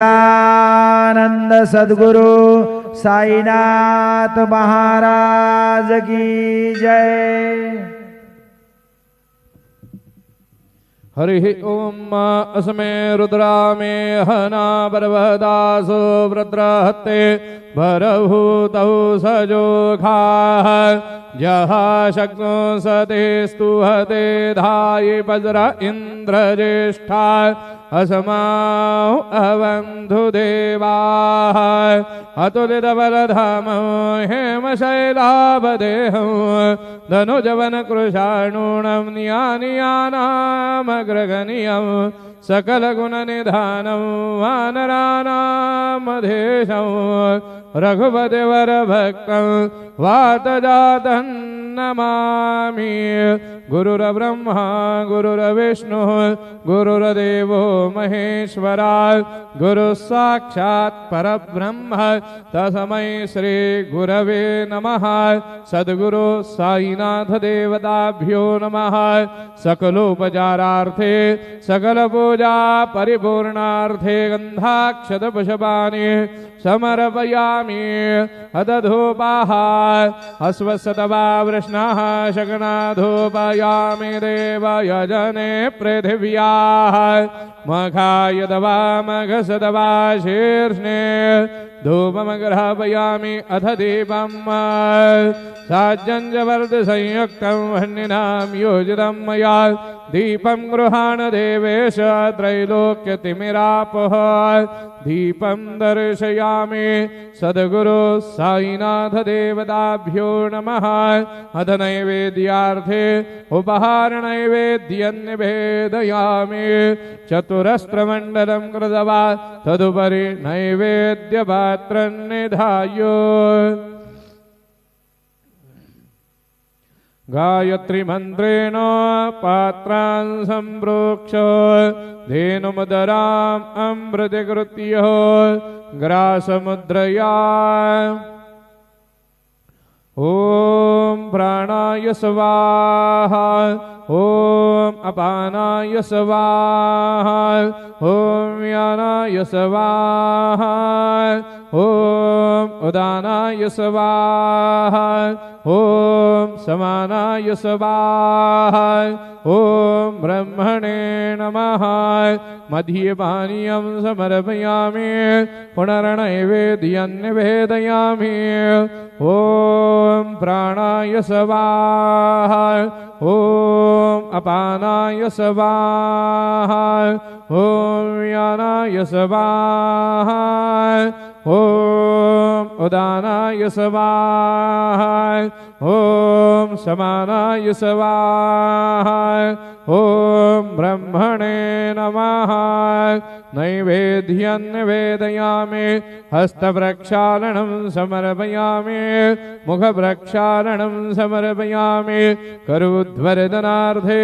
आनंद सद्गुरु साईनाथ महाराज की जय। हरि ओम अस्मे रुद्रा मे हना पर्वदासु वृद्रहते भरभूतौ सजोखा जहा शक्नो सते स्तुहते धायि वज्र इंद्रज्येष्ठा असमाओ अवंधु देवाः अतुलितबलधामो हेमशैलाभदेहं धनुजवन कृशाणूणं नियानियानामग्रगणीयं सकलगुणनिधानं वानराणामधेशं रघुपतिवरभक्तं वातजातं नमामि। गुरुर्ब्रह्मा गुरुर्विष्णुः गुरुर्देवो महेश्वरा गुरुः साक्षात् परब्रह्म तस्मै श्री गुरवे नमः। सद्गुरु साईनाथ देवताभ्यो नमः। सकलोपचारार्थे सकल पूजा परिपूर्णार्थे गंधाक्षत पुष्पाणि समर्पयामि। अदधूपाः अस्वत्सतवा वृष्णाः शकनाधूपयामि देवयजने पृथिव्याः मखाय दवा मघसदवा शीर्ष्णे धूपमग्रहपयामि अथ दीपं साज्जंजवर्धसंयुक्तं वह्निनां योजितं मया दीपं गृहाण देवेश त्रैलोक्यतिमिरापः दीपं दर्शयामि। सद्गुरु साईनाथ देवताभ्यो नमः। अथ नैवेद्यार्थे उपहार नैवेद्यं निवेदयामि। चतुरस्त्रमण्डलं कृत्वा तदुपरि नैवेद्यपात्रं निधाय गायत्री मंत्रेण पात्रान् सम्प्रोक्ष धेनुमुदराम् अमृतकृत्य ग्रासमुद्रया ओम प्राणाय स्वाहा ओम अपानाय स्वाहा ओम व्यानाय स्वाहा ओम उदानाय स्वाहा ओम समानाय स्वाहा ओम ब्रह्मणे नमः। मध्यपानीयं समर्पयामि पुनर्नैवेद्यं निवेदयामि। ओम प्राणाय स्वाहा ओम अपानाय स्वाहा ओम व्यानाय स्वाहा ओम उदानाय स्वाहा ओम समानाय स्वाहा ओम ब्रह्मणे नमः। नैवेद्यं निवेदयामि। हस्तप्रक्षालनं समर्पयामि मुखप्रक्षालनं समर्पयामि करोद्वर्धनार्थे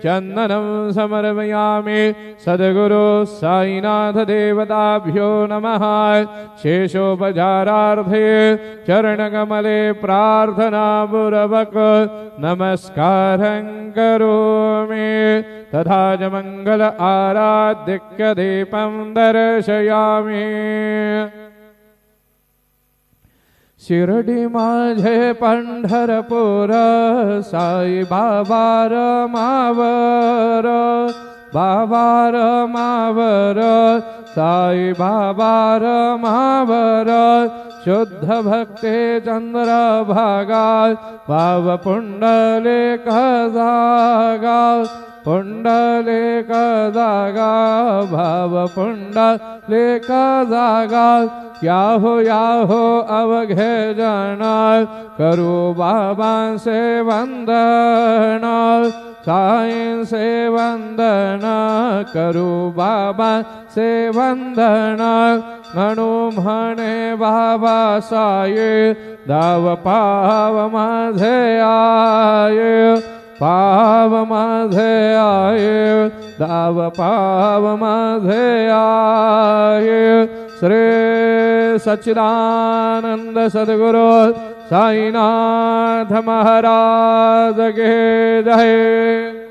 चन्दनं समर्पयामि। सद्गुरु साईनाथ देवताभ्यो नमः। शेषोपचारार्थे चरणकमले प्रार्थनापूर्वक नमस्कारं करोमि। तथा च मंगल आराध्यक्य दीपं दर्शयामि। शिर्डी माझे पंढरपूर साई बाबा रमावर बाबा रमावर साई बाबा रमावर शुद्ध भक्ते चंद्रभागा भाव पुंडलिक जागा पुंडलिक जागा भाव पुंडलिक जागा याहो अवघे जन करू बाबा से वंदन साईं से वंदन करू बाबा से वंदन म्हणू म्हणे बाबा साये दाव पाव माझे आये पाव माझे आये दाव पाव माझे आये। श्री सच्चिदानंद सद्गुरु साईनाथ महाराज के जय।